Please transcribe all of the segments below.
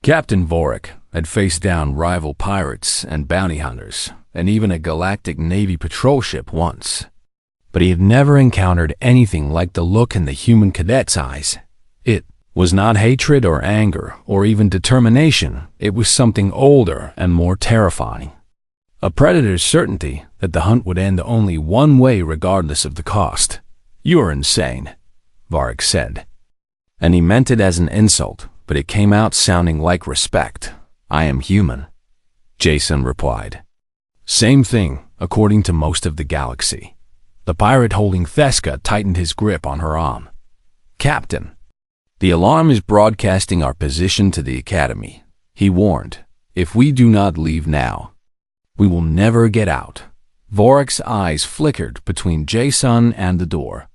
Captain Vorik had faced down rival pirates and bounty hunters, and even a Galactic Navy patrol ship once. But he had never encountered anything like the look in the human cadet's eyes. It was not hatred or anger or even determination. It was something older and more terrifying. A predator's certainty that the hunt would end only one way regardless of the cost. "You're insane," Vorik said. And he meant it as an insult, but it came out sounding like respect. "I am human," Jason replied. Same thing, according to most of the galaxy. The pirate holding Theska tightened his grip on her arm. "Captain, the alarm is broadcasting our position to the Academy," he warned. "If we do not leave now, we will never get out." Vorik's eyes flickered between Jason and the door,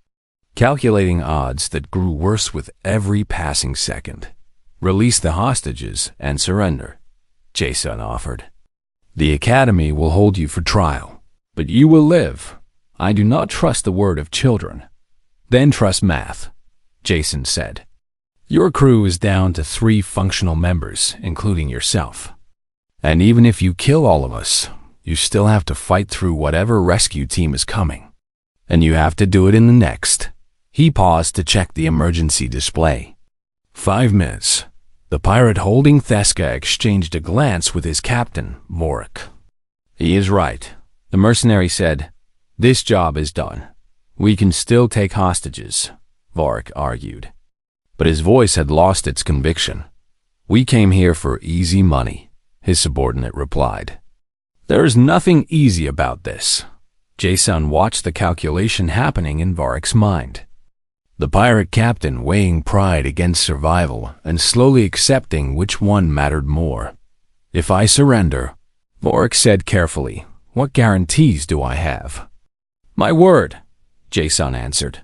calculating odds that grew worse with every passing second. "Release the hostages and surrender," Jason offered. "The Academy will hold you for trial, but you will live. I do not trust the word of children." "Then trust math," Jason said. "Your crew is down to 3 functional members, including yourself. And even if you kill all of us, you still have to fight through whatever rescue team is coming. And you have to do it in the next." He paused to check the emergency display. 5 minutes. The pirate holding Theska exchanged a glance with his captain, Vorik. "He is right," the mercenary said. "This job is done. We can still take hostages," Vorik argued. But his voice had lost its conviction. "We came here for easy money," his subordinate replied. "There is nothing easy about this." Jason watched the calculation happening in Vorik's mind. The pirate captain weighing pride against survival and slowly accepting which one mattered more. "If I surrender," Vorik said carefully, "what guarantees do I have?" "My word," Jason answered.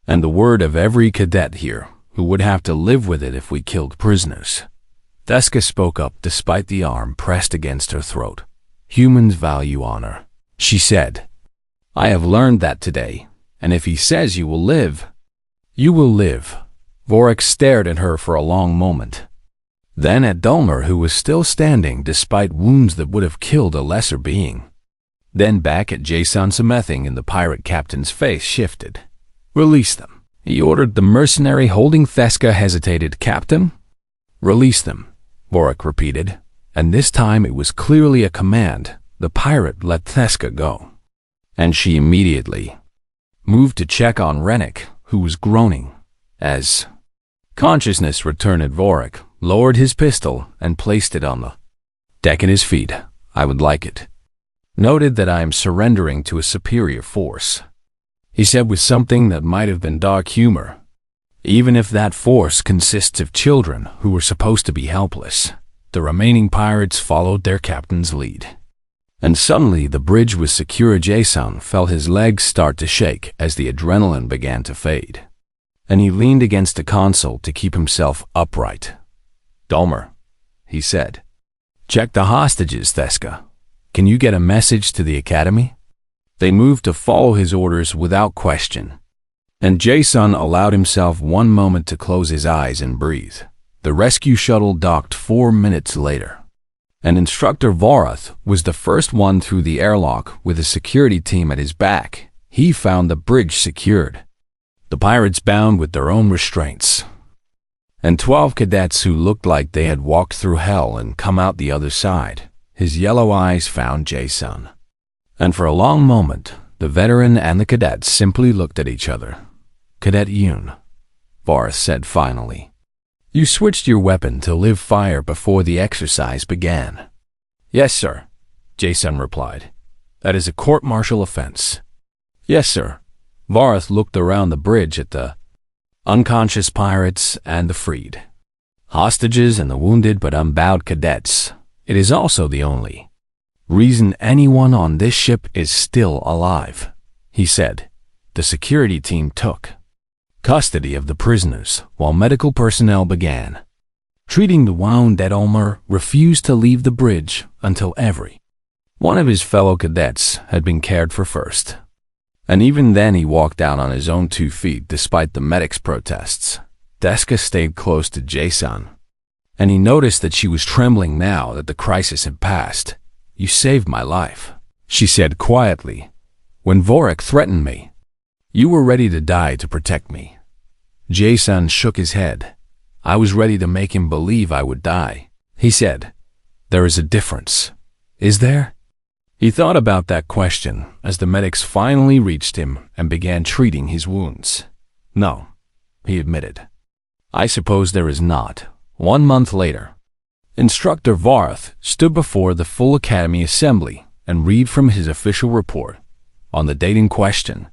"And the word of every cadet here, who would have to live with it if we killed prisoners." Theska spoke up despite the arm pressed against her throat. "Humans value honor," she said. "I have learned that today, and if he says you will live, you will live." Vorik stared at her for a long moment. Then at Dulmer, who was still standing despite wounds that would have killed a lesser being. Then back at Jason. Something in the pirate captain's face shifted. "Release them," he ordered. The mercenary holding Theska hesitated. "Captain?" "Release them," Vorik repeated, and this time it was clearly a command. The pirate let Theska go, and she immediately moved to check on Rennick, who was groaning. As consciousness returned, Vorik lowered his pistol and placed it on the deck at his feet. "I would like it noted that I am surrendering to a superior force," he said with something that might have been dark humor. "Even if that force consists of children who were supposed to be helpless." The remaining pirates followed their captain's lead. And suddenly the bridge was secure. Jason felt his legs start to shake as the adrenaline began to fade, and he leaned against a console to keep himself upright. "Dulmer," he said, "check the hostages, Theska. Can you get a message to the Academy?" They moved to follow his orders without question, and Jason allowed himself one moment to close his eyes and breathe. The rescue shuttle docked 4 minutes later, and Instructor Vorath was the first one through the airlock with a security team at his back. He found the bridge secured, the pirates bound with their own restraints, and 12 cadets who looked like they had walked through hell and come out the other side. His yellow eyes found Jason, and for a long moment, the veteran and the cadet simply looked at each other. "Cadet Yoon," Vorath said finally. "You switched your weapon to live fire before the exercise began." "Yes, sir," Jason replied. "That is a court-martial offense." "Yes, sir." Vorath looked around the bridge at the unconscious pirates and the freed hostages and the wounded but unbowed cadets. "It is also the only reason anyone on this ship is still alive," he said. The security team took custody of the prisoners while medical personnel began treating the wounded. Ulmer refused to leave the bridge until every one of his fellow cadets had been cared for first. And even then he walked out on his own 2 feet despite the medics' protests. Theska stayed close to Jason, and he noticed that she was trembling now that the crisis had passed. "You saved my life," she said quietly, "when Vorik threatened me. You were ready to die to protect me." Jason shook his head. "I was ready to make him believe I would die," he said. "There is a difference, is there?" He thought about that question as the medics finally reached him and began treating his wounds. "No," he admitted. "I suppose there is not." 1 month later, Instructor Varth stood before the full Academy assembly and read from his official report on the date in question.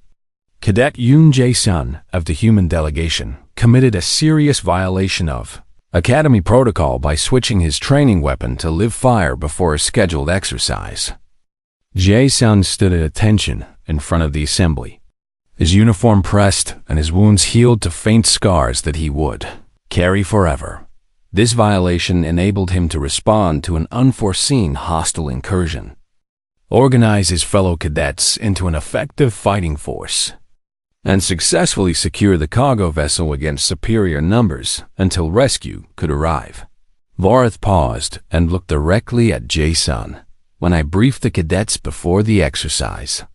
Cadet Yoon Jae-sun of the human delegation committed a serious violation of Academy protocol by switching his training weapon to live fire before a scheduled exercise. Jae-sun stood at attention in front of the assembly, his uniform pressed and his wounds healed to faint scars that he would carry forever. This violation enabled him to respond to an unforeseen hostile incursion, organize his fellow cadets into an effective fighting force, and successfully secure the cargo vessel against superior numbers until rescue could arrive. Varth paused and looked directly at Jae-sun. "When I briefed the cadets before the exercise,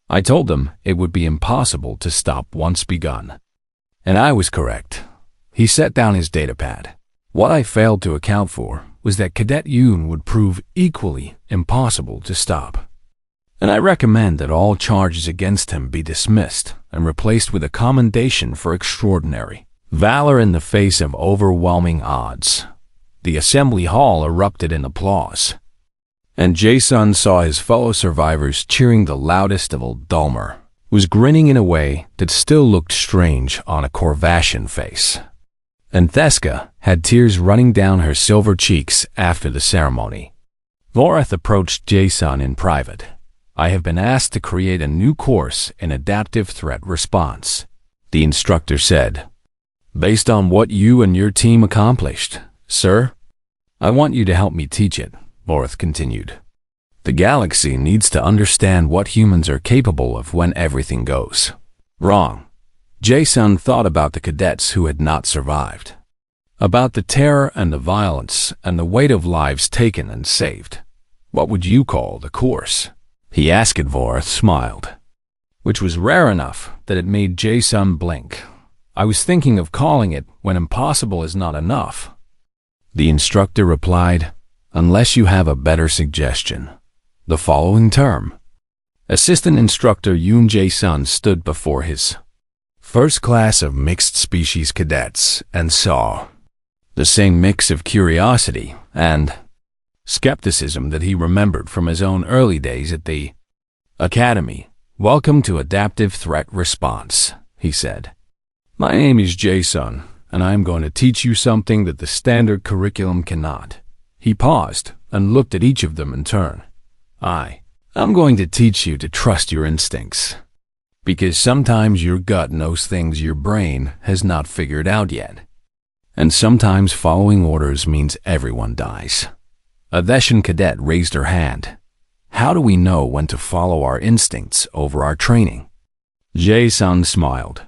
I told them it would be impossible to stop once begun. And I was correct." He set down his datapad. "What I failed to account for was that Cadet Yoon would prove equally impossible to stop. And I recommend that all charges against him be dismissed and replaced with a commendation for extraordinary valor in the face of overwhelming odds." The assembly hall erupted in applause, and Jae-sun saw his fellow survivors cheering the loudest of all. Dulmer was grinning in a way that still looked strange on a Corvashian face, and Theska had tears running down her silver cheeks after the ceremony. Vorath approached Jae-sun in private. "I have been asked to create a new course in adaptive threat response," the instructor said. "Based on what you and your team accomplished, sir. I want you to help me teach it," Vorath continued. "The galaxy needs to understand what humans are capable of when everything goes wrong." Jae-sun thought about the cadets who had not survived, about the terror and the violence and the weight of lives taken and saved. "What would you call the course?" he asked. Vorath smiled, which was rare enough that it made Jae-sun blink. "I was thinking of calling it When Impossible Is Not Enough." The instructor replied, "Unless you have a better suggestion." The following term, Assistant Instructor Yoon Jae-sun stood before his first class of mixed species cadets and saw the same mix of curiosity and skepticism that he remembered from his own early days at the Academy. "Welcome to Adaptive Threat Response," he said. "My name is Jae-sun, and I am going to teach you something that the standard curriculum cannot." He paused and looked at each of them in turn. I'm going to teach you to trust your instincts, because sometimes your gut knows things your brain has not figured out yet. And sometimes following orders means everyone dies." A Theshan cadet raised her hand. "How do we know when to follow our instincts over our training?" Jae-sun smiled.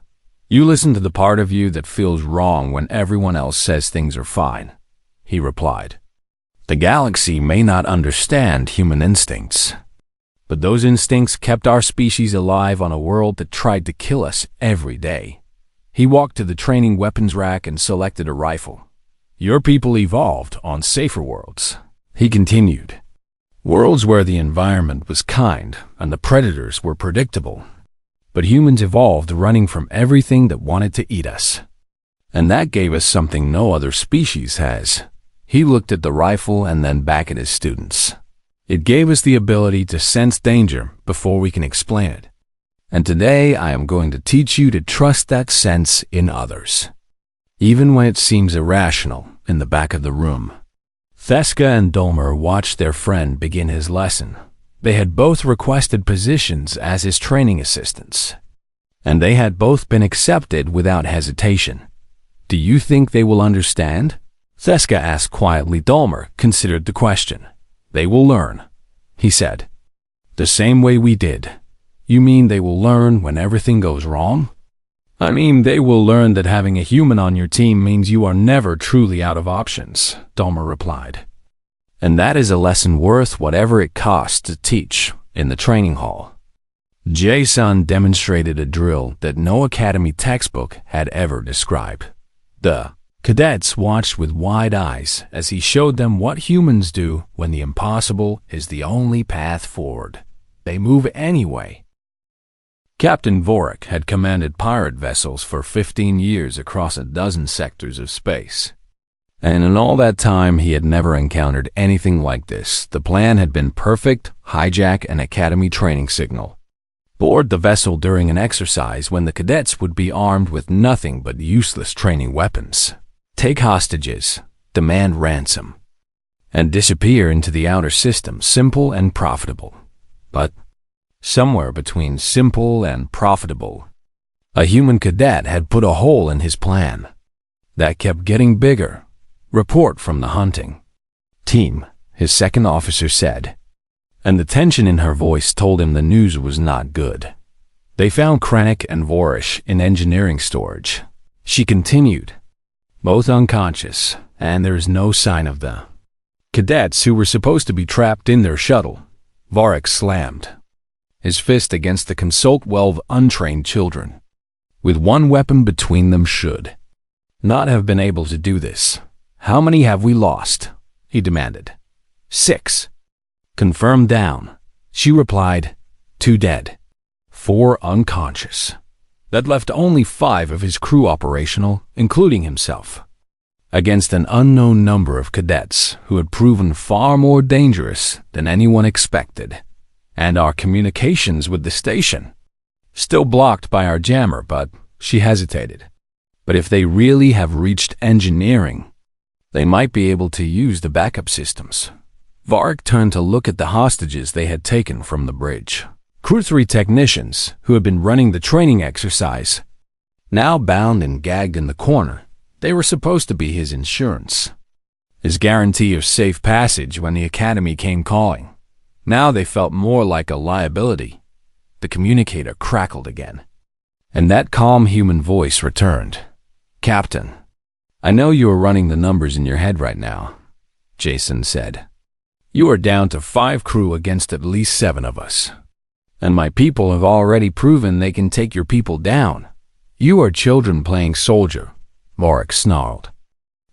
"You listen to the part of you that feels wrong when everyone else says things are fine," he replied. "The galaxy may not understand human instincts, but those instincts kept our species alive on a world that tried to kill us every day." He walked to the training weapons rack and selected a rifle. "Your people evolved on safer worlds," he continued. "Worlds where the environment was kind and the predators were predictable. But humans evolved running from everything that wanted to eat us. And that gave us something no other species has." He looked at the rifle and then back at his students. "It gave us the ability to sense danger before we can explain it. And today I am going to teach you to trust that sense in others, even when it seems irrational." In the back of the room, Theska and Dulmer watched their friend begin his lesson. They had both requested positions as his training assistants, and they had both been accepted without hesitation. "Do you think they will understand?" Theska asked quietly. Dulmer considered the question. "They will learn," he said. "The same way we did." "You mean they will learn when everything goes wrong?" I mean, they will learn that having a human on your team means you are never truly out of options, Dahmer replied. And that is a lesson worth whatever it costs to teach in the training hall. Jason demonstrated a drill that no academy textbook had ever described. The cadets watched with wide eyes as he showed them what humans do when the impossible is the only path forward. They move anyway. Captain Vorik had commanded pirate vessels for 15 years across a dozen sectors of space. And in all that time, he had never encountered anything like this. The plan had been perfect: hijack an academy training signal, board the vessel during an exercise when the cadets would be armed with nothing but useless training weapons, take hostages, demand ransom, and disappear into the outer system. Simple and profitable. But somewhere between simple and profitable, a human cadet had put a hole in his plan that kept getting bigger. Report from the hunting team, his second officer said, and the tension in her voice told him the news was not good. They found Krennic and Vorish in engineering storage. She continued, both unconscious, and there is no sign of the cadets who were supposed to be trapped in their shuttle. Vorik slammed his fist against the console. 12 untrained children with one weapon between them should not have been able to do this. How many have we lost? He demanded. 6. Confirmed down. She replied, 2 dead, 4 unconscious. That left only 5 of his crew operational, including himself, against an unknown number of cadets who had proven far more dangerous than anyone expected. And our communications with the station, still blocked by our jammer. But she hesitated. But if they really have reached engineering, they might be able to use the backup systems. Vorik turned to look at the hostages they had taken from the bridge. Crew 3 technicians who had been running the training exercise, now bound and gagged in the corner. They were supposed to be his insurance, his guarantee of safe passage when the academy came calling. Now they felt more like a liability. The communicator crackled again, and that calm human voice returned. Captain, I know you are running the numbers in your head right now, Jason said. You are down to 5 crew against at least 7 of us. And my people have already proven they can take your people down. You are children playing soldier, Vorik snarled.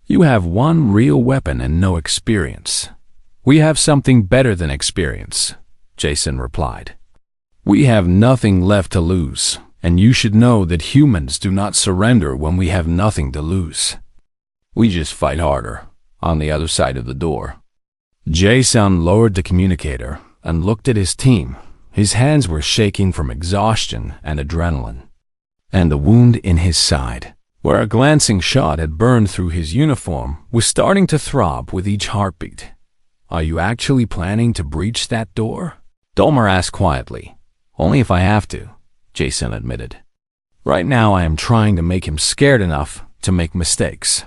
You have 1 real weapon and no experience. We have something better than experience, Jason replied. We have nothing left to lose, and you should know that humans do not surrender when we have nothing to lose. We just fight harder, on the other side of the door. Jason lowered the communicator and looked at his team. His hands were shaking from exhaustion and adrenaline, and the wound in his side, where a glancing shot had burned through his uniform, was starting to throb with each heartbeat. Are you actually planning to breach that door? Dahmer asked quietly. Only if I have to, Jason admitted. Right now I am trying to make him scared enough to make mistakes.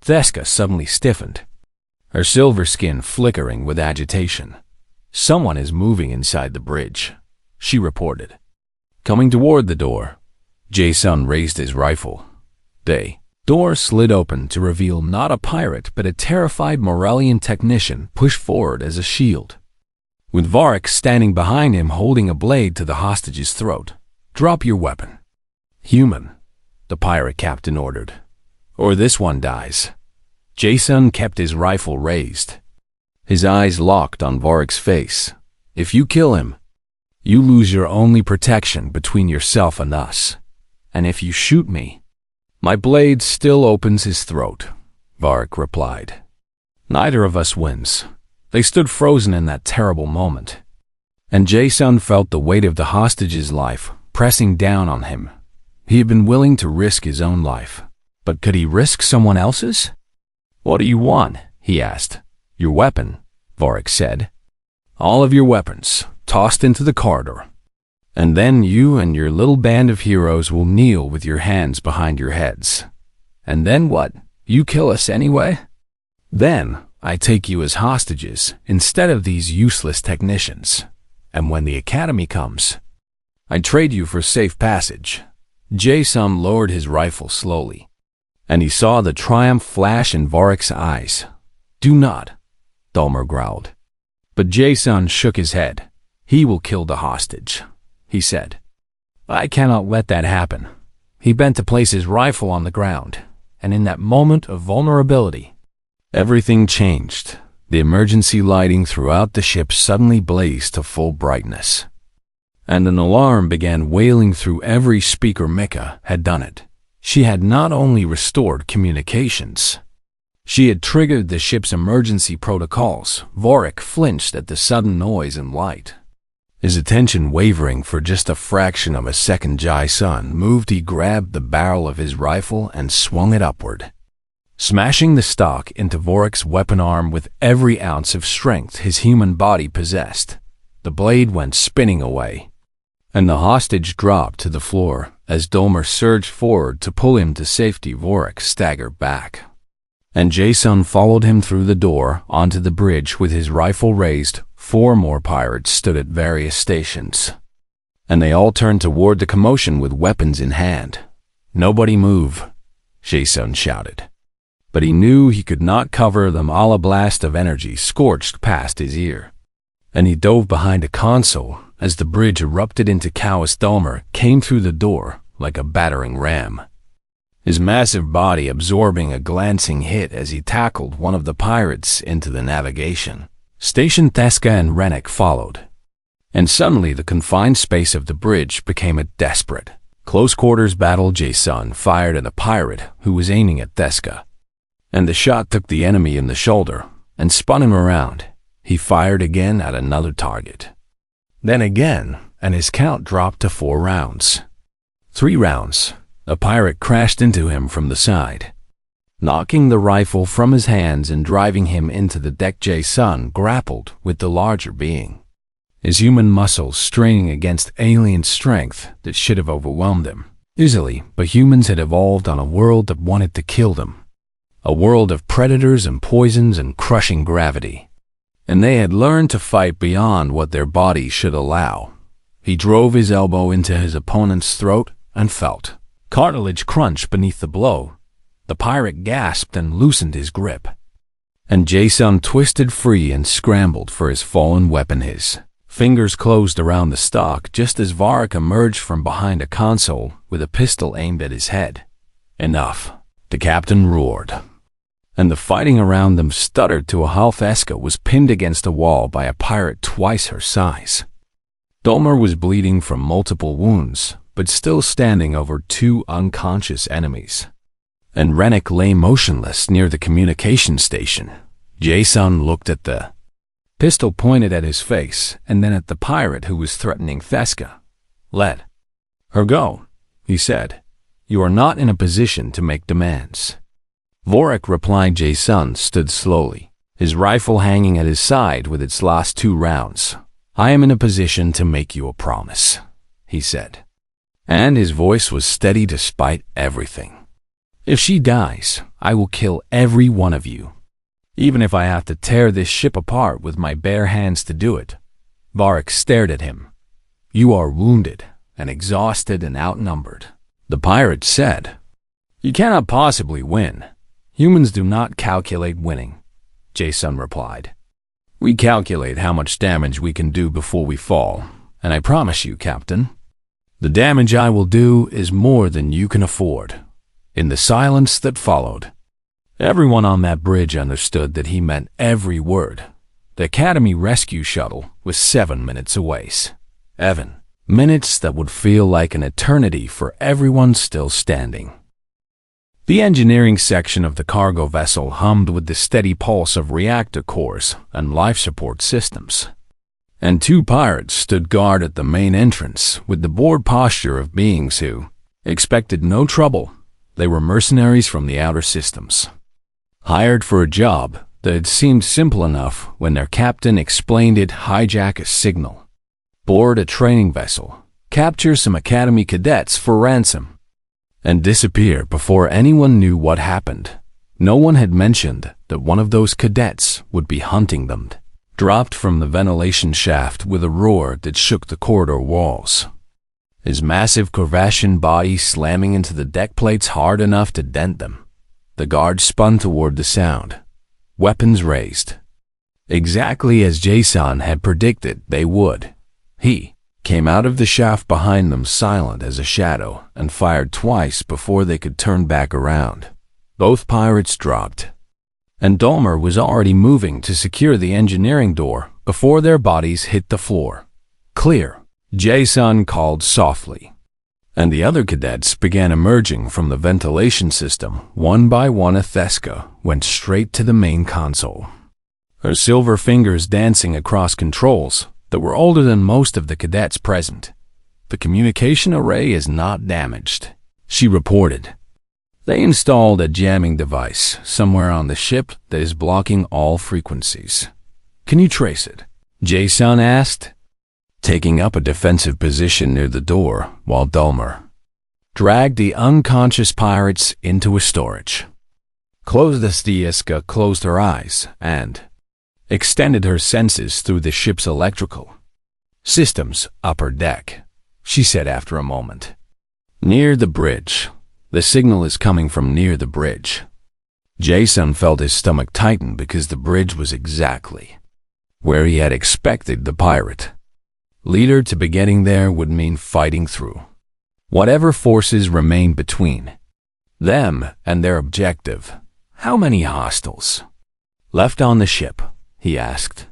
Theska suddenly stiffened, her silver skin flickering with agitation. Someone is moving inside the bridge, she reported. Coming toward the door. Jason raised his rifle. The door slid open to reveal not a pirate but a terrified Morellian technician pushed forward as a shield, with Vorik standing behind him holding a blade to the hostage's throat. Drop your weapon, human, the pirate captain ordered, or this one dies. Jason kept his rifle raised, his eyes locked on Vorik's face. If you kill him, you lose your only protection between yourself and us. And if you shoot me, my blade still opens his throat, Vorik replied. Neither of us wins. They stood frozen in that terrible moment, and Jason felt the weight of the hostage's life pressing down on him. He had been willing to risk his own life, but could he risk someone else's? What do you want? He asked. Your weapon, Vorik said. All of your weapons, tossed into the corridor. And then you and your little band of heroes will kneel with your hands behind your heads. And then what? You kill us anyway? Then I take you as hostages instead of these useless technicians. And when the academy comes, I trade you for safe passage. Jason lowered his rifle slowly, and he saw the triumph flash in Vorek's eyes. "Do not," Dulmer growled. But Jason shook his head. "He will kill the hostage," he said. "I cannot let that happen." He bent to place his rifle on the ground, and in that moment of vulnerability, everything changed. The emergency lighting throughout the ship suddenly blazed to full brightness, and an alarm began wailing through every speaker. Mika had done it. She had not only restored communications, she had triggered the ship's emergency protocols. Vorek flinched at the sudden noise and light. His attention wavering for just a fraction of a second, Jason moved. He grabbed the barrel of his rifle and swung it upward, smashing the stock into Vorek's weapon arm with every ounce of strength his human body possessed. The blade went spinning away, and the hostage dropped to the floor. As Dulmer surged forward to pull him to safety, Vorek staggered back, and Jason followed him through the door onto the bridge with his rifle raised. 4 more pirates stood at various stations, and they all turned toward the commotion with weapons in hand. "Nobody move," Jason shouted. But he knew he could not cover them all. A blast of energy scorched past his ear, and he dove behind a console as the bridge erupted into chaos. Dulmer came through the door like a battering ram, his massive body absorbing a glancing hit as he tackled one of the pirates into the navigation station. Theska and Rennick followed, and suddenly the confined space of the bridge became a desperate, close-quarters battle. Jason fired at a pirate who was aiming at Theska, and the shot took the enemy in the shoulder and spun him around. He fired again at another target, then again, and his count dropped to 4 rounds. 3 rounds, a pirate crashed into him from the side, knocking the rifle from his hands and driving him into the deck. Jason grappled with the larger being, his human muscles straining against alien strength that should have overwhelmed him easily. But humans had evolved on a world that wanted to kill them, a world of predators and poisons and crushing gravity, and they had learned to fight beyond what their bodies should allow. He drove his elbow into his opponent's throat and felt cartilage crunch beneath the blow. The pirate gasped and loosened his grip, and Jason twisted free and scrambled for his fallen weapon. His fingers closed around the stock just as Vorek emerged from behind a console with a pistol aimed at his head. "Enough," the captain roared, and the fighting around them stuttered to a halt. Theska was pinned against a wall by a pirate twice her size. Dulmer was bleeding from multiple wounds, but still standing over 2 unconscious enemies, and Rennick lay motionless near the communication station. Jason looked at the pistol pointed at his face and then at the pirate who was threatening Theska. "Let her go," he said. "You are not in a position to make demands." Vorek replied. Jason stood slowly, his rifle hanging at his side with its last 2 rounds. "I am in a position to make you a promise," he said, and his voice was steady despite everything. "If she dies, I will kill every one of you, even if I have to tear this ship apart with my bare hands to do it." Vorek stared at him. "You are wounded and exhausted and outnumbered," the pirate said. "You cannot possibly win. Humans do not calculate winning," Jason replied. "We calculate how much damage we can do before we fall, and I promise you, Captain, the damage I will do is more than you can afford." In the silence that followed, everyone on that bridge understood that he meant every word. The Academy rescue shuttle was 7 minutes away. 7 minutes that would feel like an eternity for everyone still standing. The engineering section of the cargo vessel hummed with the steady pulse of reactor cores and life support systems, and 2 pirates stood guard at the main entrance with the bored posture of beings who expected no trouble. They were mercenaries from the outer systems, hired for a job that had seemed simple enough when their captain explained it: hijack a signal, board a training vessel, capture some Academy cadets for ransom, and disappear before anyone knew what happened. No one had mentioned that one of those cadets would be hunting them, dropped from the ventilation shaft with a roar that shook the corridor walls. his massive Corvassian body slamming into the deck plates hard enough to dent them. The guards spun toward the sound, weapons raised. Exactly as Jason had predicted they would. He came out of the shaft behind them silent as a shadow and fired twice before they could turn back around. Both pirates dropped, and Dulmer was already moving to secure the engineering door before their bodies hit the floor. "Clear," Jason called softly, and the other cadets began emerging from the ventilation system. One by one, Theska went straight to the main console, her silver fingers dancing across controls that were older than most of the cadets present. "The communication array is not damaged," she reported. "They installed a jamming device somewhere on the ship that is blocking all frequencies." "Can you trace it?" Jason asked, taking up a defensive position near the door while Dulmer dragged the unconscious pirates into a storage. Theska closed her eyes and extended her senses through the ship's electrical systems upper deck. She said after a moment, "Near the bridge. The signal is coming from near the bridge." Jason felt his stomach tighten because the bridge was exactly where he had expected the pirate leader to be getting. There would mean fighting through whatever forces remained between them and their objective. "How many hostiles left on the ship?" he asked.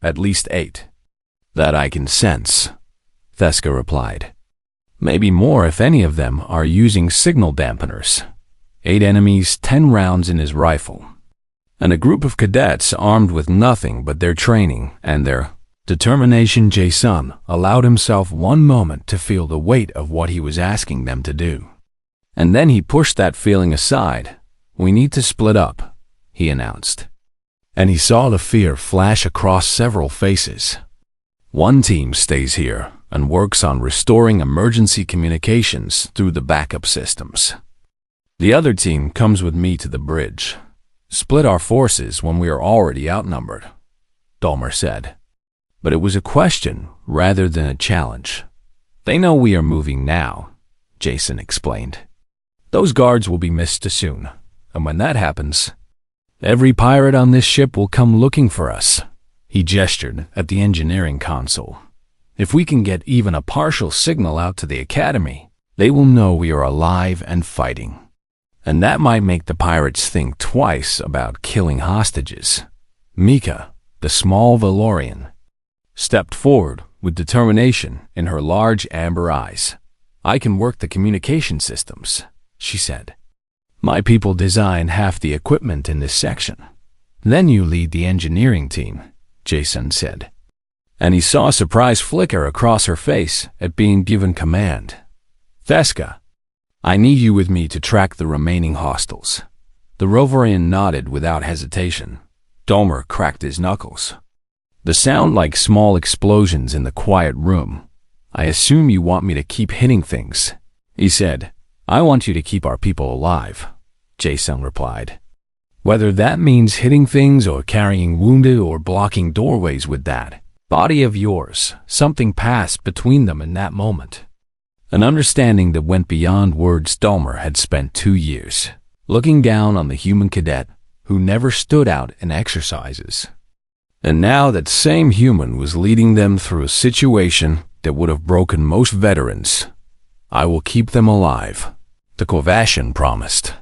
"At least 8. That I can sense," Theska replied. "Maybe more if any of them are using signal dampeners." 8 enemies, 10 rounds in his rifle, and a group of cadets armed with nothing but their training and their determination. Jason allowed himself one moment to feel the weight of what he was asking them to do. And then he pushed that feeling aside. "We need to split up," he announced. And he saw the fear flash across several faces. "One team stays here and works on restoring emergency communications through the backup systems. The other team comes with me to the bridge. Split our forces when we are already outnumbered," Dulmer said. But it was a question rather than a challenge. "They know we are moving now," Jason explained. "Those guards will be missed soon, and when that happens, every pirate on this ship will come looking for us." He gestured at the engineering console. "If we can get even a partial signal out to the Academy, they will know we are alive and fighting. And that might make the pirates think twice about killing hostages." Mika, the small Valorian, stepped forward with determination in her large amber eyes. "I can work the communication systems," she said. "My people design half the equipment in this section." "Then you lead the engineering team," Jason said. And he saw a surprise flicker across her face at being given command. "Theska, I need you with me to track the remaining hostiles." The Rovarian nodded without hesitation. Dulmer cracked his knuckles, the sound like small explosions in the quiet room. "I assume you want me to keep hitting things," he said. "I want you to keep our people alive," Jason replied. "Whether that means hitting things or carrying wounded or blocking doorways with that body of yours." Something passed between them in that moment, an understanding that went beyond words. Dulmer had spent 2 years looking down on the human cadet who never stood out in exercises. And now that same human was leading them through a situation that would have broken most veterans. "I will keep them alive," the Corvassian promised.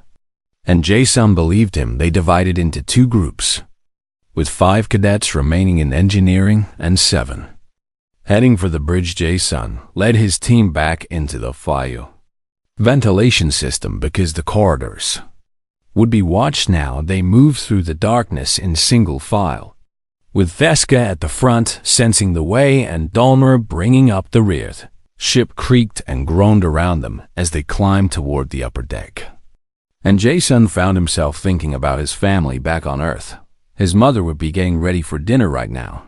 And Jason believed him. They divided into 2 groups, with 5 cadets remaining in engineering and 7 heading for the bridge. Jason led his team back into the FIU ventilation system because the corridors would be watched now. They moved through the darkness in single file, with Theska at the front sensing the way and Dulmer bringing up the rear. Ship creaked and groaned around them as they climbed toward the upper deck. And Jason found himself thinking about his family back on Earth. His mother would be getting ready for dinner right now,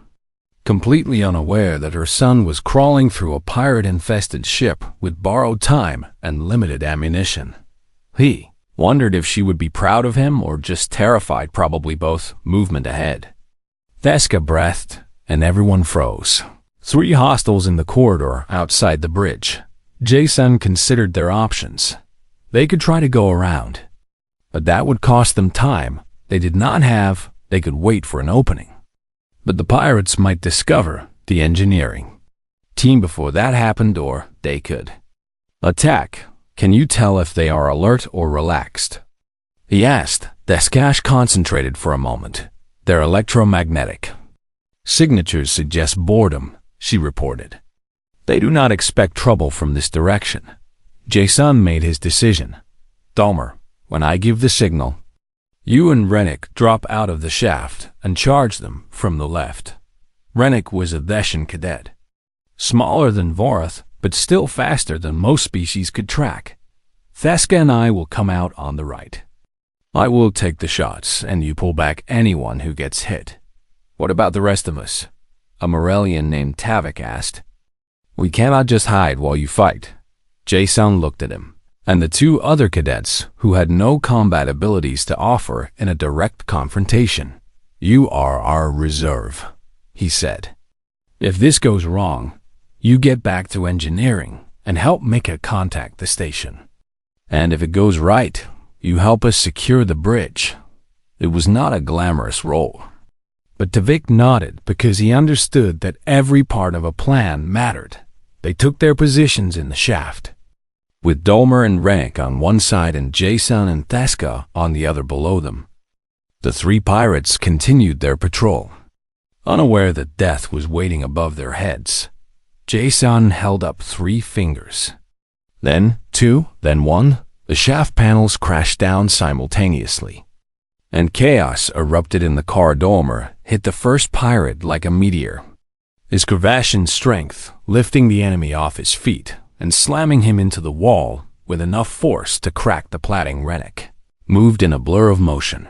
completely unaware that her son was crawling through a pirate-infested ship with borrowed time and limited ammunition. He wondered if she would be proud of him or just terrified, probably both. Movement ahead. Theska breathed, and everyone froze. 3 hostiles in the corridor outside the bridge, Jason considered their options. They could try to go around, but that would cost them time they did not have. They could wait for an opening. But the pirates might discover the engineering team before that happened, or they could attack. Can you tell if they are alert or relaxed? He asked. Deskash concentrated for a moment. They're electromagnetic. Signatures suggest boredom, she reported. They do not expect trouble from this direction. Jason made his decision. Dalmer, when I give the signal, you and Rennick drop out of the shaft and charge them from the left. Rennick was a Theshan cadet. Smaller than Vorath, but still faster than most species could track. Theska and I will come out on the right. I will take the shots, and you pull back anyone who gets hit. What about the rest of us? A Morellian named Tavik asked. We cannot just hide while you fight. Jason looked at him, and the two other cadets who had no combat abilities to offer in a direct confrontation. You are our reserve, he said. If this goes wrong, you get back to engineering and help Mika contact the station. And if it goes right, you help us secure the bridge. It was not a glamorous role. But Tavik nodded because he understood that every part of a plan mattered. They took their positions in the shaft, with Dolmer and Rennick on one side and Jason and Theska on the other below them. The three pirates continued their patrol, unaware that death was waiting above their heads. Jason held up 3 fingers. Then 2, then 1. The shaft panels crashed down simultaneously, and chaos erupted in the car. Dolmer hit the first pirate like a meteor, his Kravashian strength lifting the enemy off his feet and slamming him into the wall with enough force to crack the platting. Rennick moved in a blur of motion,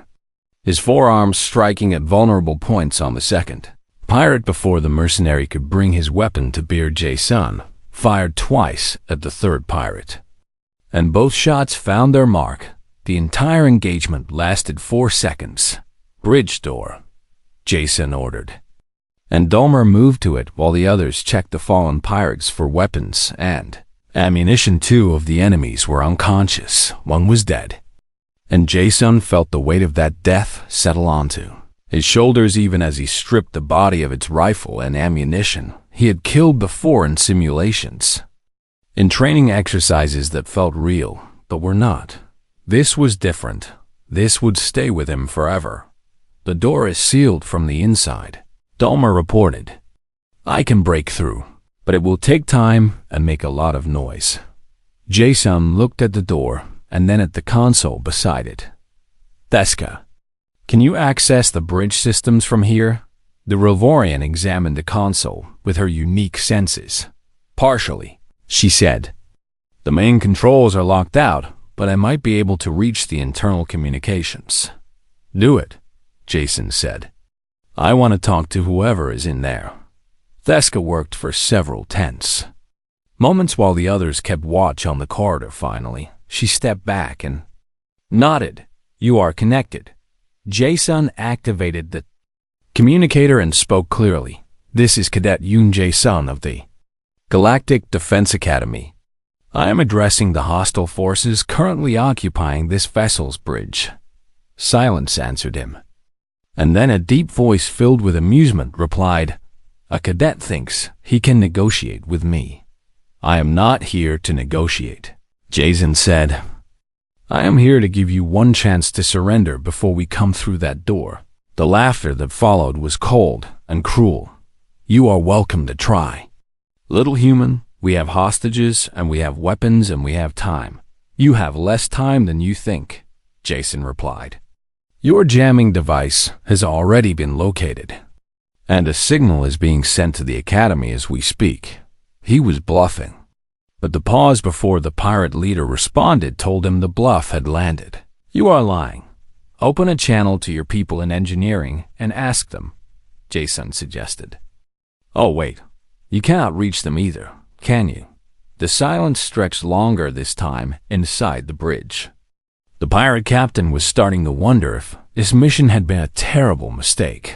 his forearms striking at vulnerable points on the second pirate before the mercenary could bring his weapon to bear. Jason fired twice at the third pirate, and both shots found their mark. The entire engagement lasted 4 seconds. Bridge door, Jason ordered, and Dolmer moved to it while the others checked the fallen pirates for weapons and ammunition. 2 of the enemies were unconscious, 1 was dead, and Jason felt the weight of that death settle onto his shoulders even as he stripped the body of its rifle and ammunition he had killed before in simulations, in training exercises that felt real but were not. This was different. This would stay with him forever. The door is sealed from the inside, Dolmer reported. I can break through, but it will take time and make a lot of noise. Jason looked at the door and then at the console beside it. Theska, can you access the bridge systems from here? The Rovorian examined the console with her unique senses. Partially, she said. The main controls are locked out, but I might be able to reach the internal communications. Do it, Jason said. I want to talk to whoever is in there. Theska worked for several tense moments while the others kept watch on the corridor. Finally, she stepped back and nodded. You are connected. Jason activated the communicator and spoke clearly. This is Cadet Yoon Jason of the Galactic Defense Academy. I am addressing the hostile forces currently occupying this vessel's bridge. Silence answered him. And then a deep voice filled with amusement replied, A cadet thinks he can negotiate with me. I am not here to negotiate, Jason said. I am here to give you one chance to surrender before we come through that door. The laughter that followed was cold and cruel. You are welcome to try. Little human, we have hostages and we have weapons and we have time. You have less time than you think, Jason replied. Your jamming device has already been located, and a signal is being sent to the Academy as we speak. He was bluffing, but the pause before the pirate leader responded told him the bluff had landed. You are lying. Open a channel to your people in engineering and ask them, Jason suggested. Oh wait, you cannot reach them either, can you? The silence stretched longer this time inside the bridge. The pirate captain was starting to wonder if this mission had been a terrible mistake.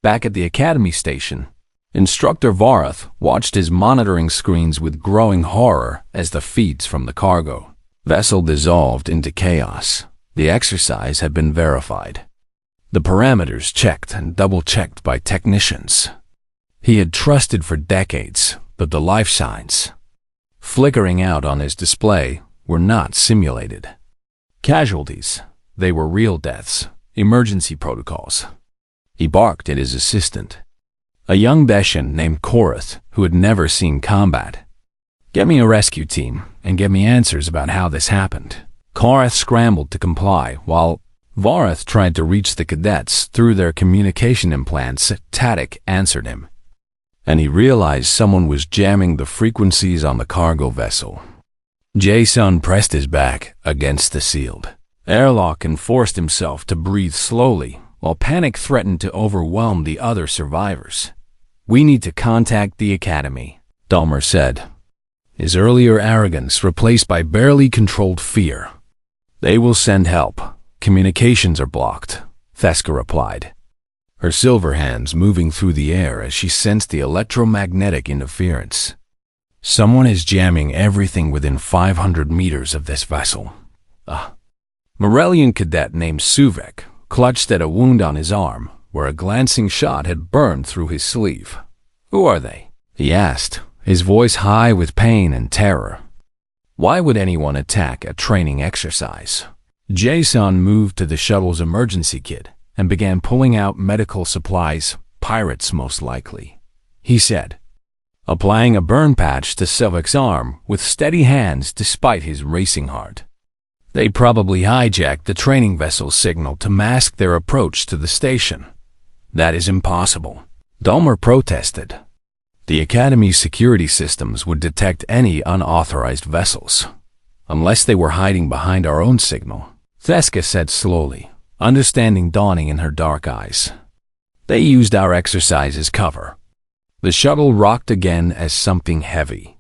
Back at the Academy station, Instructor Varath watched his monitoring screens with growing horror as the feeds from the cargo vessel dissolved into chaos. The exercise had been verified. The parameters checked and double-checked by technicians he had trusted for decades, but the life signs flickering out on his display were not simulated casualties. They were real deaths, emergency protocols. He barked at his assistant, a young Beshan named Korath who had never seen combat. "Get me a rescue team and get me answers about how this happened." Korath scrambled to comply while Varath tried to reach the cadets through their communication implants. Tadek answered him, and he realized someone was jamming the frequencies on the cargo vessel. Jason pressed his back against the sealed airlock and forced himself to breathe slowly while panic threatened to overwhelm the other survivors. "We need to contact the Academy," Dahmer said, his earlier arrogance replaced by barely controlled fear. "They will send help. Communications are blocked," Theska replied, her silver hands moving through the air as she sensed the electromagnetic interference. "Someone is jamming everything within 500 meters of this vessel." A Morellian cadet named Suvek clutched at a wound on his arm where a glancing shot had burned through his sleeve. "Who are they?" he asked, his voice high with pain and terror. Why would anyone attack a training exercise? Jason moved to the shuttle's emergency kit and began pulling out medical supplies. "Pirates, most likely," he said, applying a burn patch to Suvek's arm with steady hands despite his racing heart. "They probably hijacked the training vessel's signal to mask their approach to the station." "That is impossible," Dahmer protested. "The Academy's security systems would detect any unauthorized vessels, unless they were hiding behind our own signal," Theska said slowly, understanding dawning in her dark eyes. "They used our exercise as cover." The shuttle rocked again as something heavy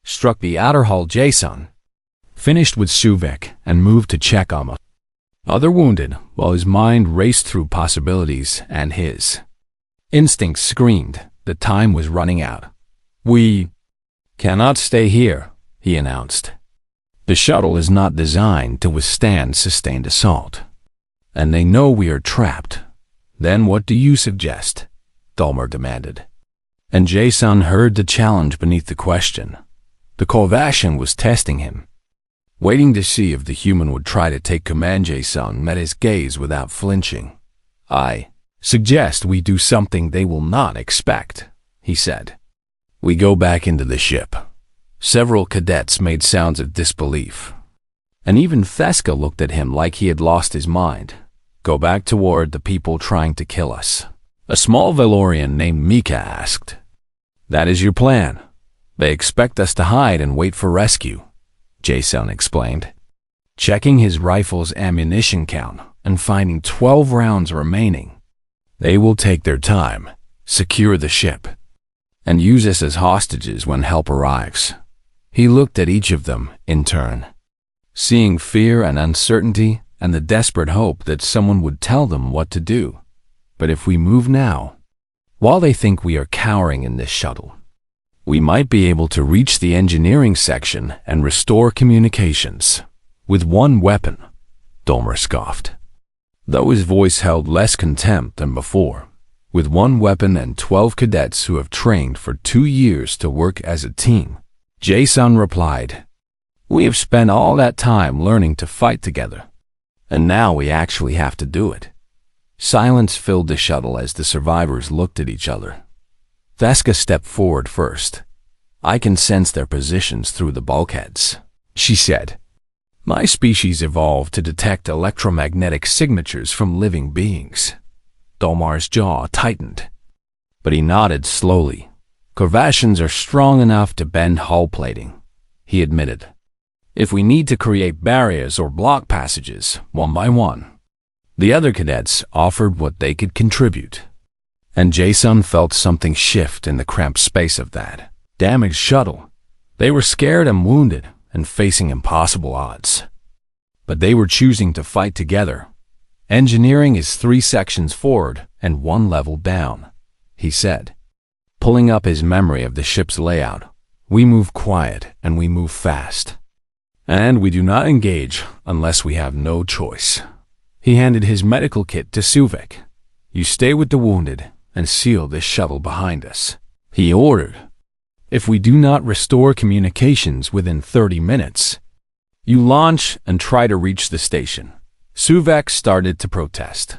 struck the outer hull. Jason finished with Suvek and moved to check on the other wounded while his mind raced through possibilities and his instincts screamed that time was running out. "We cannot stay here," he announced. "The shuttle is not designed to withstand sustained assault, and they know we are trapped." "Then what do you suggest?" Dahmer demanded. And Jason heard the challenge beneath the question. The Corvashian was testing him, waiting to see if the human would try to take command. Jason met his gaze without flinching. "I suggest we do something they will not expect," he said. "We go back into the ship." Several cadets made sounds of disbelief, and even Theska looked at him like he had lost his mind. "Go back toward the people trying to kill us?" A small Valorian named Mika asked. "That is your plan. They expect us to hide and wait for rescue," Jason explained, checking his rifle's ammunition count and finding 12 rounds remaining. "They will take their time, secure the ship, and use us as hostages when help arrives." He looked at each of them in turn, seeing fear and uncertainty and the desperate hope that someone would tell them what to do. "But if we move now, while they think we are cowering in this shuttle, we might be able to reach the engineering section and restore communications with one weapon," Dahmer scoffed, though his voice held less contempt than before. "With one weapon and 12 cadets who have trained for 2 years to work as a team," Jason replied. "We have spent all that time learning to fight together, and now we actually have to do it." Silence filled the shuttle as the survivors looked at each other. Theska stepped forward first. "I can sense their positions through the bulkheads," she said. "My species evolved to detect electromagnetic signatures from living beings." Dahmer's jaw tightened, but he nodded slowly. "Corvashians are strong enough to bend hull plating," he admitted. "If we need to create barriers or block passages, one by one." The other cadets offered what they could contribute, and Jason felt something shift in the cramped space of that damaged shuttle. They were scared and wounded and facing impossible odds, but they were choosing to fight together. "Engineering is 3 sections forward and 1 level down," he said. pulling up his memory of the ship's layout. We move quiet and we move fast. And we do not engage unless we have no choice. He handed his medical kit to Suvek. You stay with the wounded and seal this shuttle behind us, he ordered. If we do not restore communications within 30 minutes, you launch and try to reach the station. Suvek started to protest,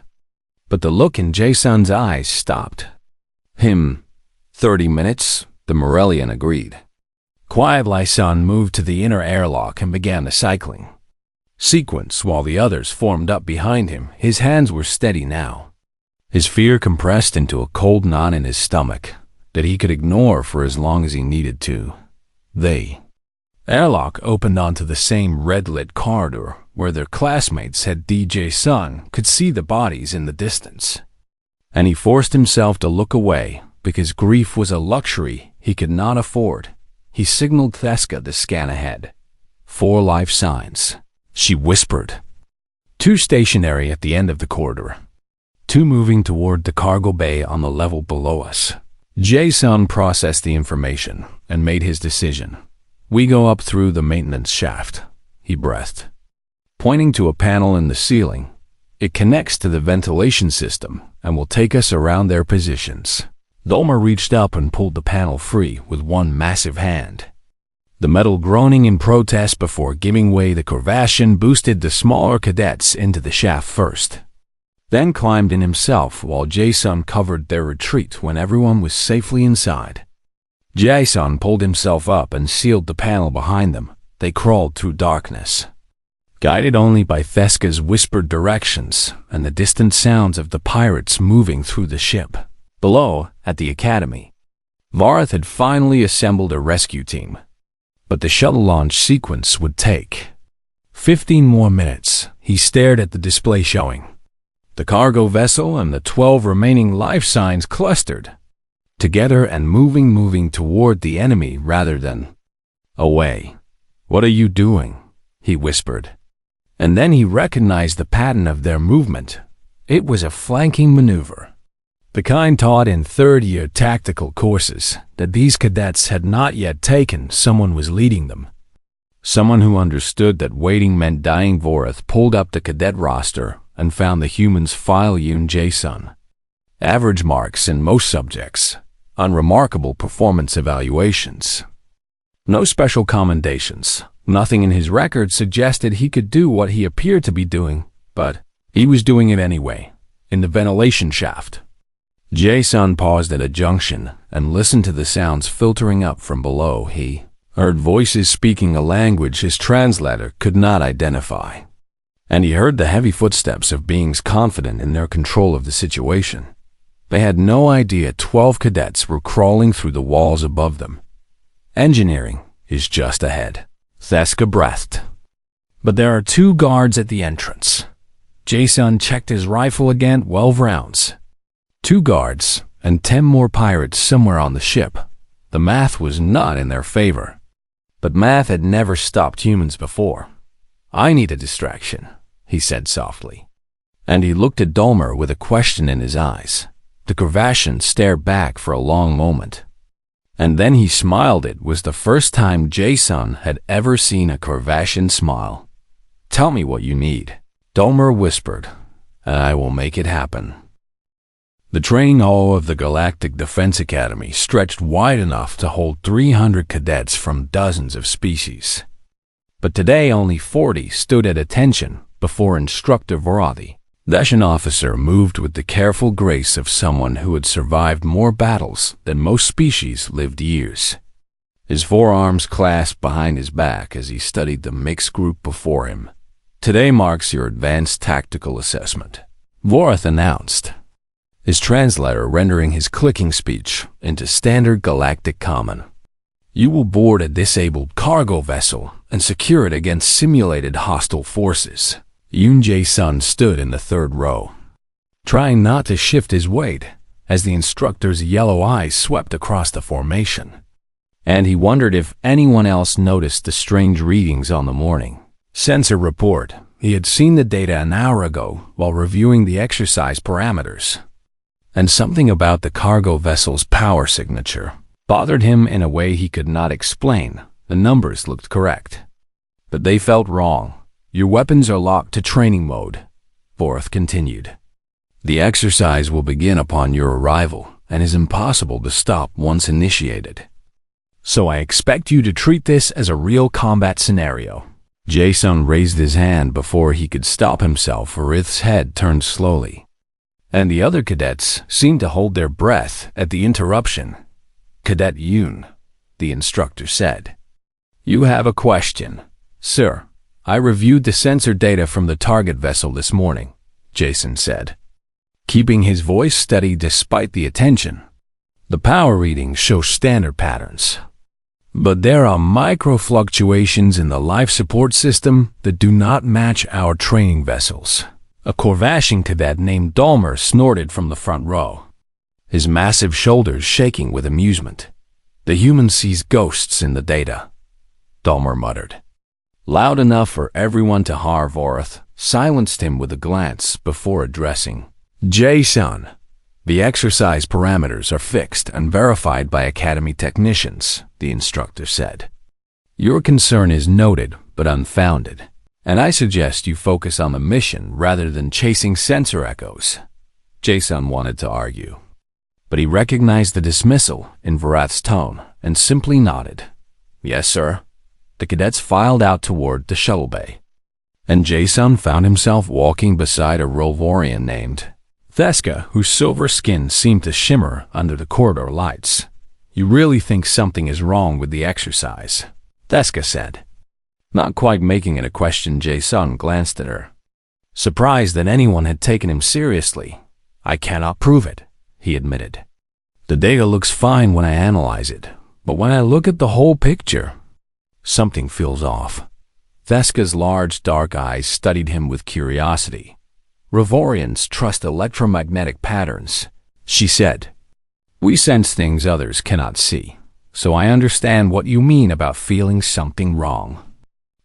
but the look in Jason's eyes stopped him. 30 minutes, the Morellian agreed. Quiet Lyson moved to the inner airlock and began the cycling sequence while the others formed up behind him. His hands were steady now. His fear compressed into a cold knot in his stomach that he could ignore for as long as he needed to. The airlock opened onto the same red-lit corridor where their classmates had DJ Sun could see the bodies in the distance. And he forced himself to look away because grief was a luxury he could not afford. He signaled Theska to scan ahead. 4 life signs, she whispered. 2 stationary at the end of the corridor. 2 moving toward the cargo bay on the level below us. Jason processed the information and made his decision. We go up through the maintenance shaft, he breathed, pointing to a panel in the ceiling. It connects to the ventilation system and will take us around their positions. Dolmer reached up and pulled the panel free with one massive hand. The metal groaning in protest before giving way, the Corvashian boosted the smaller cadets into the shaft first, then climbed in himself while Jason covered their retreat when everyone was safely inside. Jason pulled himself up and sealed the panel behind them. They crawled through darkness, guided only by Theska's whispered directions and the distant sounds of the pirates moving through the ship. Below, at the academy, Vareth had finally assembled a rescue team, but the shuttle launch sequence would take 15 more minutes. He stared at the display showing the cargo vessel and the 12 remaining life signs clustered together and moving toward the enemy rather than away. What are you doing? He whispered. And then he recognized the pattern of their movement. It was a flanking maneuver, the kind taught in third-year tactical courses that these cadets had not yet taken. Someone was leading them. Someone who understood that waiting meant dying. Voreth pulled up the cadet roster and found the humans file Yoon Jae-sun. Average marks in most subjects. Unremarkable performance evaluations. No special commendations. Nothing in his record suggested he could do what he appeared to be doing, but he was doing it anyway, in the ventilation shaft. Jason paused at a junction and listened to the sounds filtering up from below. He heard voices speaking a language his translator could not identify, and he heard the heavy footsteps of beings confident in their control of the situation. They had no idea 12 cadets were crawling through the walls above them. Engineering is just ahead, Theska breathed. But there are 2 guards at the entrance. Jason checked his rifle again. 12 rounds. 2 guards and 10 more pirates somewhere on the ship. The math was not in their favor. But math had never stopped humans before. I need a distraction, he said softly. And he looked at Dolmer with a question in his eyes. The Corvashian stared back for a long moment. And then he smiled. It was the first time Jason had ever seen a Corvashian smile. Tell me what you need, Dolmer whispered, and I will make it happen. The training hall of the Galactic Defense Academy stretched wide enough to hold 300 cadets from dozens of species. But today only 40 stood at attention before Instructor Vorati. The Russian officer moved with the careful grace of someone who had survived more battles than most species lived years. His forearms clasped behind his back as he studied the mixed group before him. Today marks your advanced tactical assessment, Voreth announced, his translator rendering his clicking speech into standard galactic common. You will board a disabled cargo vessel and secure it against simulated hostile forces. Yoon Jae-sun stood in the 3rd row, trying not to shift his weight as the instructor's yellow eyes swept across the formation. And he wondered if anyone else noticed the strange readings on the morning sensor report. He had seen the data an hour ago while reviewing the exercise parameters. and something about the cargo vessel's power signature bothered him in a way he could not explain. The numbers looked correct, but they felt wrong. Your weapons are locked to training mode, Vorth continued. The exercise will begin upon your arrival and is impossible to stop once initiated. So I expect you to treat this as a real combat scenario. Jason raised his hand before he could stop himself. Vorth's head turned slowly, and the other cadets seemed to hold their breath at the interruption. Cadet Yoon, the instructor said. You have a question, sir. I reviewed the sensor data from the target vessel this morning, Jason said, keeping his voice steady despite the attention. The power readings show standard patterns, but there are micro fluctuations in the life support system that do not match our training vessels. A Corvashian cadet named Dalmer snorted from the front row, his massive shoulders shaking with amusement. The human sees ghosts in the data, Dalmer muttered. Loud enough for everyone to hear. Vorth silenced him with a glance before addressing Jason. The exercise parameters are fixed and verified by Academy technicians, the instructor said. Your concern is noted but unfounded, and I suggest you focus on the mission rather than chasing sensor echoes. Jason wanted to argue, but he recognized the dismissal in Vorth's tone and simply nodded. Yes, sir. The cadets filed out toward the shuttle bay, and Jason found himself walking beside a Rovorian named Theska, whose silver skin seemed to shimmer under the corridor lights. You really think something is wrong with the exercise? Theska said. Not quite making it a question, Jason glanced at her, surprised that anyone had taken him seriously. I cannot prove it, he admitted. The data looks fine when I analyze it, but when I look at the whole picture, something feels off. Theska's large dark eyes studied him with curiosity. Rovorians trust electromagnetic patterns, she said. We sense things others cannot see, so I understand what you mean about feeling something wrong.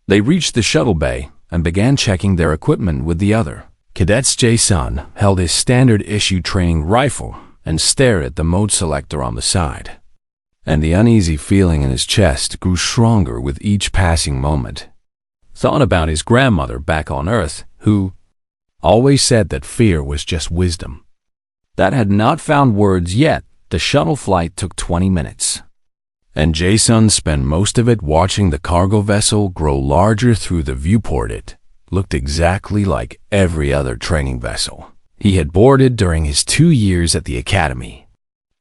They reached the shuttle bay and began checking their equipment with the other cadets. Jason held his standard-issue training rifle and stared at the mode selector on the side, and the uneasy feeling in his chest grew stronger with each passing moment. Thought about his grandmother back on Earth, who always said that fear was just wisdom. That had not found words yet. The shuttle flight took 20 minutes, and Jason spent most of it watching the cargo vessel grow larger through the viewport. It looked exactly like every other training vessel he had boarded during his 2 years at the Academy.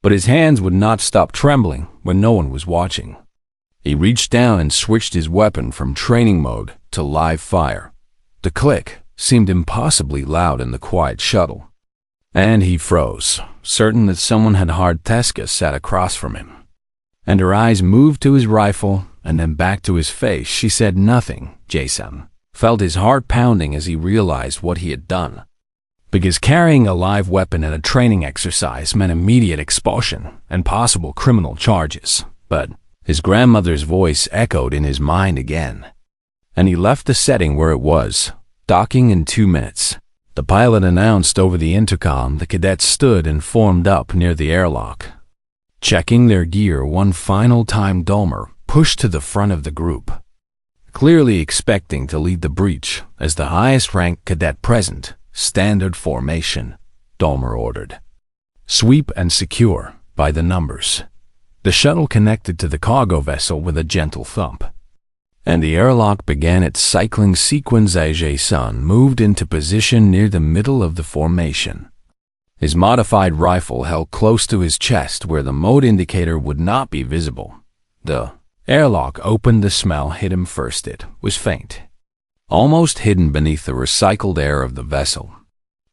But his hands would not stop trembling when no one was watching. He reached down and switched his weapon from training mode to live fire. The click seemed impossibly loud in the quiet shuttle, and he froze, certain that someone had heard. Theska sat across from him, and her eyes moved to his rifle and then back to his face. She said nothing. Jason felt his heart pounding as he realized what he had done, because carrying a live weapon at a training exercise meant immediate expulsion and possible criminal charges. But his grandmother's voice echoed in his mind again, and he left the setting where it was. Docking in 2 minutes, the pilot announced over the intercom. The cadets stood and formed up near the airlock, checking their gear one final time. Dalmer pushed to the front of the group, clearly expecting to lead the breach as the highest-ranked cadet present. Standard formation, Dalmer ordered. Sweep and secure by the numbers. The shuttle connected to the cargo vessel with a gentle thump, and the airlock began its cycling sequence as Jason moved into position near the middle of the formation. His modified rifle held close to his chest where the mode indicator would not be visible. The airlock opened. The smell hit him first. It was faint, almost hidden beneath the recycled air of the vessel.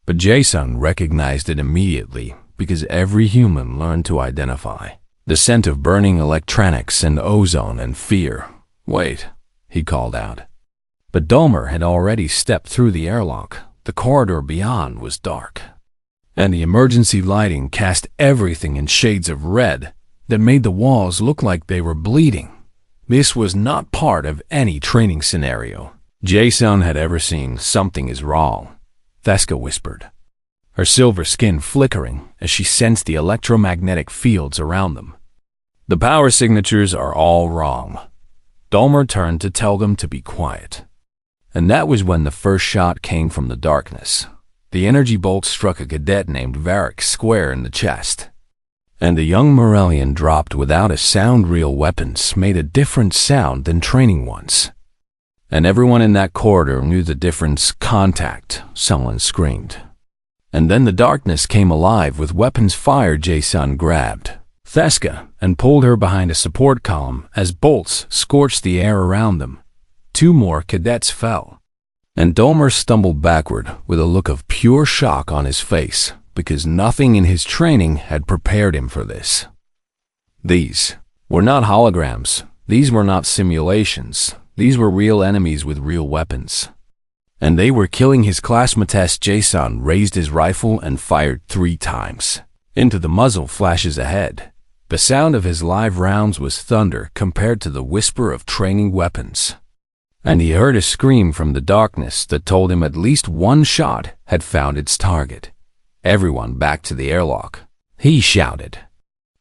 But Jason recognized it immediately because every human learned to identify the scent of burning electronics and ozone and fear. Wait, he called out. But Dalmer had already stepped through the airlock. The corridor beyond was dark, and the emergency lighting cast everything in shades of red that made the walls look like they were bleeding. This was not part of any training scenario Jason had ever seen. Something is wrong, Theska whispered. her silver skin flickering as she sensed the electromagnetic fields around them. "The power signatures are all wrong." Dulmer turned to tell them to be quiet. And that was when the first shot came from the darkness. The energy bolt struck a cadet named Varric square in the chest, and the young Morellian dropped without a sound. Real weapons made a different sound than training ones. And everyone in that corridor knew the difference. "Contact," someone screamed. And then the darkness came alive with weapons fired. Jason grabbed Theska and pulled her behind a support column as bolts scorched the air around them. 2 more cadets fell, and Dulmer stumbled backward with a look of pure shock on his face, because nothing in his training had prepared him for this. These were not holograms. These were not simulations. These were real enemies with real weapons. And they were killing his classmates. Jason raised his rifle and fired 3 times into the muzzle flashes ahead. The sound of his live rounds was thunder compared to the whisper of training weapons. And he heard a scream from the darkness that told him at least 1 shot had found its target. "Everyone back to the airlock," he shouted,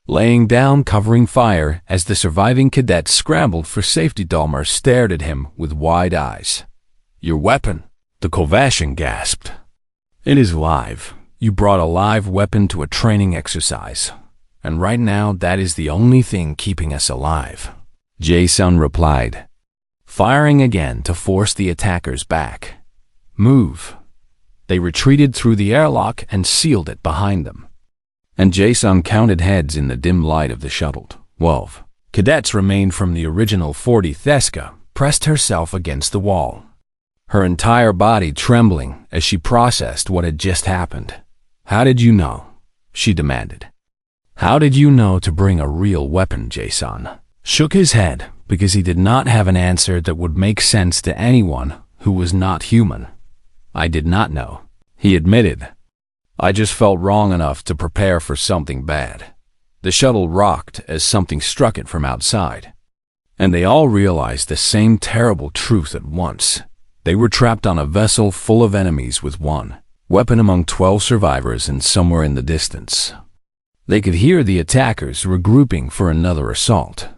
laying down covering fire as the surviving cadets scrambled for safety. Dulmer stared at him with wide eyes. "Your weapon," the Kovashian gasped. "It is live. You brought a live weapon to a training exercise. And right now, that is the only thing keeping us alive," Jason replied, firing again to force the attackers back. "Move." They retreated through the airlock and sealed it behind them. And Jason counted heads in the dim light of the shuttle. 12 cadets remained from the original 40. Theska pressed herself against the wall, her entire body trembling as she processed what had just happened. "How did you know?" she demanded. "How did you know to bring a real weapon?" Jason shook his head because he did not have an answer that would make sense to anyone who was not human. "I did not know," he admitted. "I just felt wrong enough to prepare for something bad." The shuttle rocked as something struck it from outside, and they all realized the same terrible truth at once. They were trapped on a vessel full of enemies with 1 weapon among 12 survivors, and somewhere in the distance they could hear the attackers regrouping for another assault.